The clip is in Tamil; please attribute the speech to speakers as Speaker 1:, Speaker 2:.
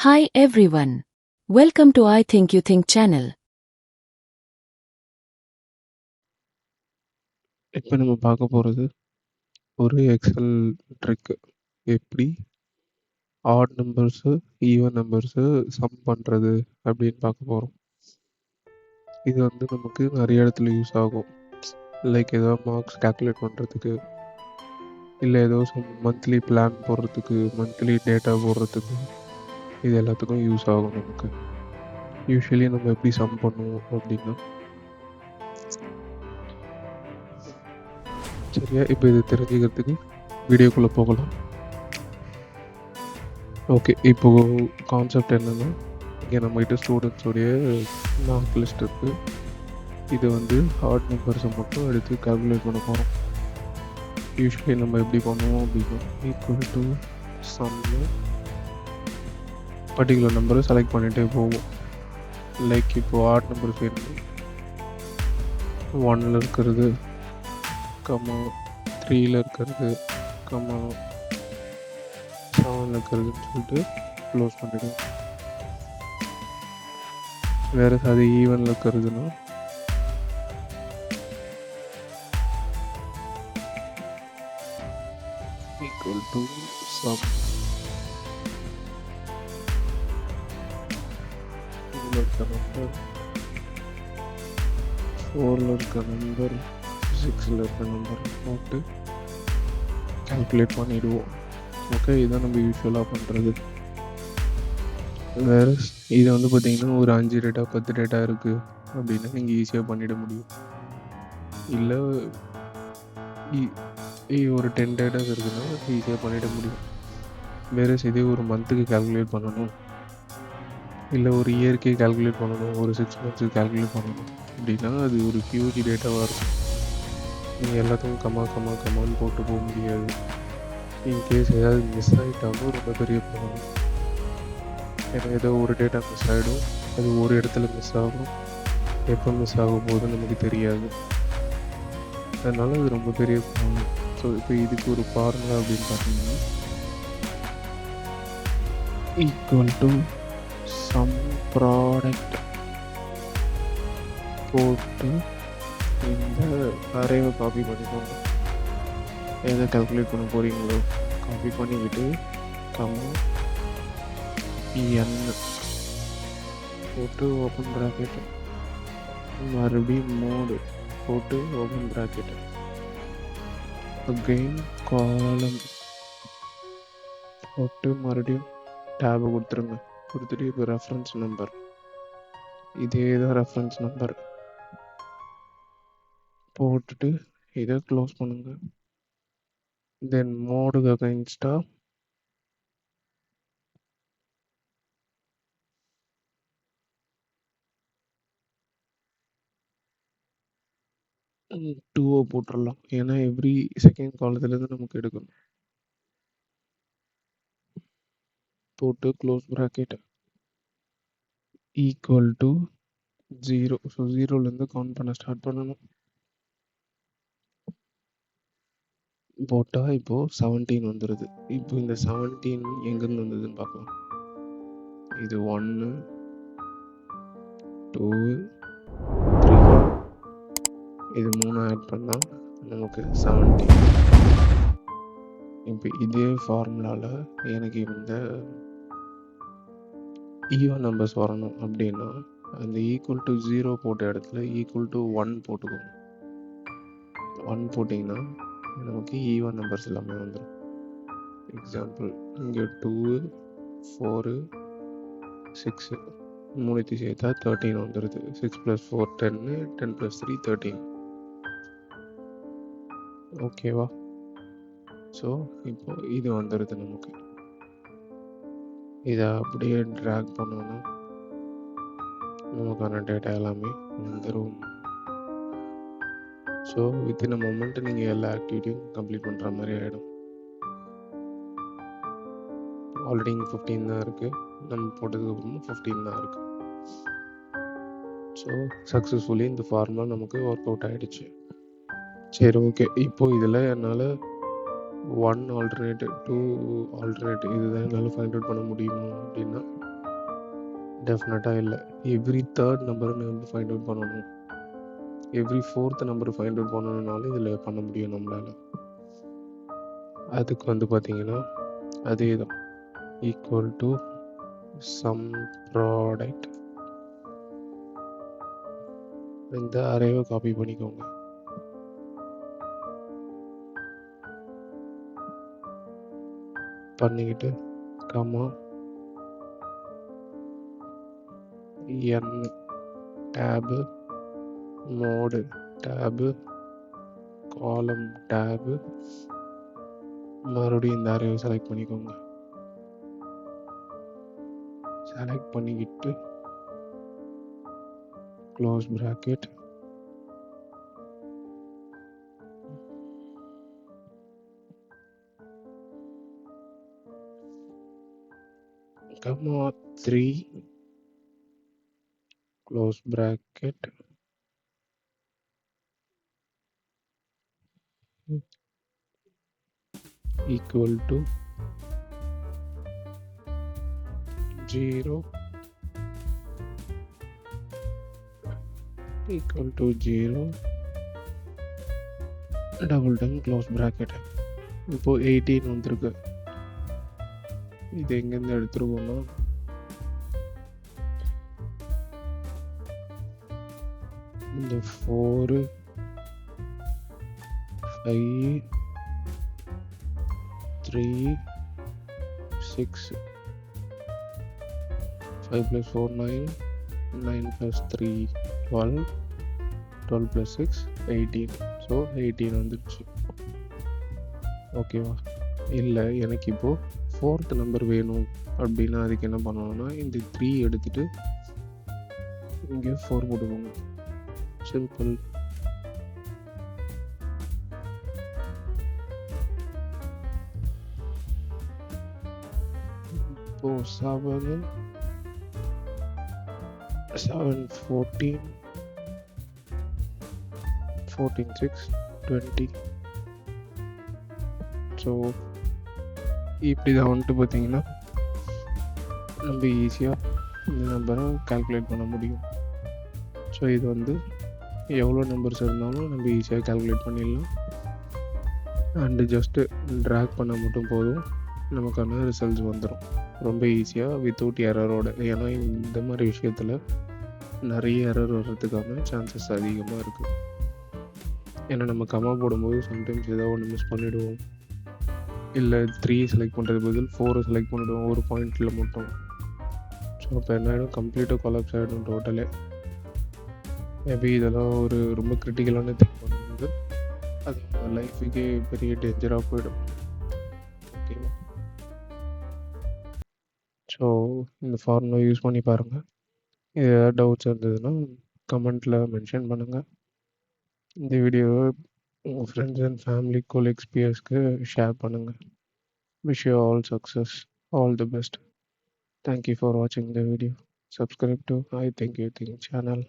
Speaker 1: Hi everyone. Welcome to I Think You Think channel.
Speaker 2: இப்போ நம்ம பார்க்க போகிறது ஒரு எக்ஸல் ட்ரிக்கு. எப்படி odd numbers even numbers sum பண்ணுறது அப்படின்னு பார்க்க போகிறோம். இது வந்து நமக்கு நிறைய இடத்துல யூஸ் ஆகும். லைக் ஏதோ மார்க்ஸ் கால்குலேட் பண்ணுறதுக்கு, இல்லை ஏதோ மந்த்லி பிளான் போடுறதுக்கு, மந்த்லி டேட்டா போடுறதுக்கு, இது எல்லாத்துக்கும் யூஸ் ஆகும் நமக்கு. யூஸ்வலி நம்ம எப்படி சம் பண்ணுவோம் அப்படின்னா, சரியா? இப்போ இது தெரிஞ்சுக்கிறதுக்கு வீடியோக்குள்ளே போகலாம். ஓகே, இப்போது கான்செப்ட் என்னென்னா, இங்கே நம்மகிட்ட ஸ்டூடெண்ட்ஸோடைய மார்க் லிஸ்ட் இருக்குது. இது வந்து ஹார்ட் நம்பர்ஸை மட்டும் எடுத்து கால்குலேட் பண்ண போகிறோம். யூஸ்வலி நம்ம எப்படி பண்ணுவோம் அப்படின்னா, ஈக்குவல் டு சம்மு பர்டிகுலர் நம்பரை செலக்ட் பண்ணிகிட்டே போவோம். லைக் இப்போது ஹார்ட் நம்பர் வேணும், 1ல் இருக்கிறது, கம்மா 3ல் இருக்கிறது, கம்மா 7ல் இருக்கிறதுன்னு சொல்லிட்டு க்ளோஸ் பண்ணிவிடுவோம். வேறு அது ஈவனில் இருக்கிறதுனா equal to sum இதில் இருக்க நம்பர், 4ல் இருக்க நம்பர், 6ல் இருக்க நம்பர் போட்டு கால்குலேட் பண்ணிவிடுவோம். ஓகே, இதான் நம்ம யூஸ்வலாக பண்ணுறது. வேறு இதை வந்து பார்த்திங்கன்னா ஒரு 5 டேட்டா 10 டேட்டா இருக்குது அப்படின்னா நீங்கள் ஈஸியாக பண்ணிட முடியும். இல்லை ஒரு 10 டேட்டாஸ் இருக்குன்னா ஈஸியாக பண்ணிட முடியும். வேறு இதே ஒரு மந்த்துக்கு கால்குலேட் பண்ணணும், இல்லை ஒரு இயர்க்கே கால்குலேட் பண்ணணும், ஒரு 6 மந்த்ஸுக்கு கால்குலேட் பண்ணணும் அப்படின்னா அது ஒரு ஹியூஜ் டேட்டாவாக இருக்கும். நீங்கள் எல்லாத்துக்கும் கம்மான்னு போட்டு போக முடியாது. இன்கேஸ் ஏதாவது மிஸ் ஆகிட்டாலும் ரொம்ப பெரிய ப்ராப்ளம். ஏன்னா ஏதோ ஒரு டேட்டா மிஸ் ஆகிடும், அது ஒரு இடத்துல மிஸ் ஆகும், எப்போ மிஸ் ஆகும் போது நமக்கு தெரியாது. அதனால் அது ரொம்ப பெரிய ப்ராப்ளம். ஸோ இப்போ இதுக்கு ஒரு ஃபார்முலா அப்படின்னு பார்த்தீங்கன்னா, ஈக்குவல் டு சம் ப்ராடக்ட் போட்டு இந்த அரேவை காப்பி பண்ணிக்கோங்க. எதை கால்குலேட் பண்ண போகிறீங்களோ காப்பி பண்ணிக்கிட்டு கம்மா n போட்டு ஓப்பன் ப்ராக்கெட், மறுபடியும் மோடு போட்டு ஓப்பன் ப்ராக்கெட், அகெயின் காலம் போட்டு மறுபடியும் டேபை கொடுத்துருங்க. கொடுத்துட்டு இப்போ ரெஃபரன்ஸ் நம்பர், இதே தான் ரெஃபரன்ஸ் நம்பர் போட்டுட்டு இதை க்ளோஸ் பண்ணுங்க. தென் மோடுக்கு அகைன்ஸ்டாக டூவை போட்டுடலாம். ஏன்னா எவ்ரி செகண்ட் காலத்துலேருந்து நமக்கு எடுக்கணும். போட்டு close bracket equal to 0. So 0லேருந்து கவுண்ட் பண்ண ஸ்டார்ட் பண்ணணும். போட்டால் இப்போது 17 வந்துடுது. இப்போ இந்த 17 எங்கேருந்து வந்ததுன்னு பார்க்கலாம். இது 1 2 3, இது 3 ஆட் பண்ணால் நமக்கு 17. இப்போ இதே ஃபார்முலாவில் எனக்கு இந்த ஈவன் நம்பர்ஸ் வரணும் அப்படின்னா அந்த ஈக்குவல் டு 0 போட்ட இடத்துல ஈக்குவல் டு 1 போட்டுக்கோங்க. 1 போட்டிங்கன்னா நமக்கு ஈவன் நம்பர்ஸ் எல்லாமே வந்துடும். எக்ஸாம்பிள் இங்கே 2 4 6 மூணுத்தி சேர்த்தா 13 வந்துடுது. 6 + 4 10, 10 + 3 13. ஓகேவா? ஸோ இப்போ இது வந்துடுது நமக்கு. இதை அப்படியே ட்ராக் பண்ணோன்னா நமக்கான டேட்டா எல்லாமே வந்துடும். ஸோ வித்தின் அ மொமெண்ட் நீங்கள் எல்லா ஆக்டிவிட்டியும் கம்ப்ளீட் பண்ணுற மாதிரி ஆகிடும். ஆல்ரெடி இங்கே 15 தான் இருக்குது, நம்ம போட்டதுக்கப்புறமும் 15 தான் இருக்குது. ஸோ சக்ஸஸ்ஃபுல்லி இந்த ஃபார்முலா நமக்கு ஒர்க் அவுட் ஆகிடுச்சு. சரி, ஓகே. இப்போது இதில் என்னால் 1 ஆல்டர்னேட் 2 ஆல்டர்னேட் இதுதான் என்னால் ஃபைண்ட் அவுட் பண்ண முடியுமா அப்படின்னா டெஃபினட்டாக இல்லை. எவ்ரி தேர்ட் நம்பரை நம்ம ஃபைண்ட் அவுட் பண்ணணும். Every fourth number find out பண்ணணுன்னாலும் இதில் பண்ண முடியும் நம்மளால். அதுக்கு வந்து பார்த்தீங்கன்னா அதே தான், ஈக்குவல் டு சம் ப்ராடக்ட். இந்த அரேவை காப்பி பண்ணிக்கோங்க. பண்ணிக்கிட்டு comma n tab mod tab column tab மறுபடியும் இந்த அரேவை செலக்ட் பண்ணிக்கோங்க. செலக்ட் பண்ணிக்கிட்டு close bracket comma 3 close bracket equal to 0 equal to 0 double time close bracket. இப்போது 18 வந்திருக்கு. இது எங்கேருந்து எடுத்துருக்கோம்னா இந்த 4 5 3 6 5 plus 4 9 9 plus 3 12 12 plus 6 18. ஸோ 18 வந்துடுச்சு. ஓகேவா? இல்லை எனக்கு இப்போது ஃபோர்த் நம்பர் வேணும் அப்படின்னா அதுக்கு என்ன பண்ணணும்னா இந்த 3 எடுத்துகிட்டு இங்கே 4 போட்டுக்கோங்க. சிம்பிள். இப்போது 7 14 14 6 20. ஸோ இப்படி தான் வந்துட்டு பார்த்தீங்கன்னா நம்ம ஈஸியாக இந்த நம்பரை கால்குலேட் பண்ண முடியும். ஸோ இது வந்து எவ்வளோ நம்பர்ஸ் இருந்தாலும் நம்ம ஈஸியாக கால்குலேட் பண்ணிடலாம். அண்டு ஜஸ்ட்டு ட்ராக் பண்ண மட்டும் போதும், நமக்கான ரிசல்ட்ஸ் வந்துடும் ரொம்ப ஈஸியாக வித்தவுட் எரரோட. ஏன்னா இந்த மாதிரி விஷயத்தில் நிறைய எரர் வர்றதுக்கான சான்சஸ் அதிகமாக இருக்குது. ஏன்னா நம்ம கமா போடும்போது சம்டைம்ஸ் ஏதோ ஒன்று மிஸ் பண்ணிவிடுவோம், இல்லை 3 செலக்ட் பண்ணுறது பதில் 4 செலக்ட் பண்ணிவிடுவோம் ஒரு பாயிண்டில் மட்டும். ஸோ அப்போ என்ன ஆகிடும், கம்ப்ளீட்டாக கொலாப்ஸ் ஆகிடும் டோட்டலே. மேபி இதெல்லாம் ஒரு ரொம்ப கிரிட்டிக்கலான திங் பண்ணும்போது அது லைஃபுக்கே பெரிய டேஞ்சராக போயிடும். ஓகேவா? ஸோ இந்த ஃபார்முலா யூஸ் பண்ணி பாருங்கள். இது ஏதாவது டவுட்ஸ் இருந்ததுன்னா கமெண்ட்டில் மென்ஷன் பண்ணுங்கள். இந்த வீடியோவை உங்கள் ஃப்ரெண்ட்ஸ் அண்ட் ஃபேமிலி கொலீக்ஸ் பியர்ஸ்க்கு ஷேர் பண்ணுங்கள். Wish you all success, all the best. Thank you for watching the video. Subscribe to I Think You Think channel.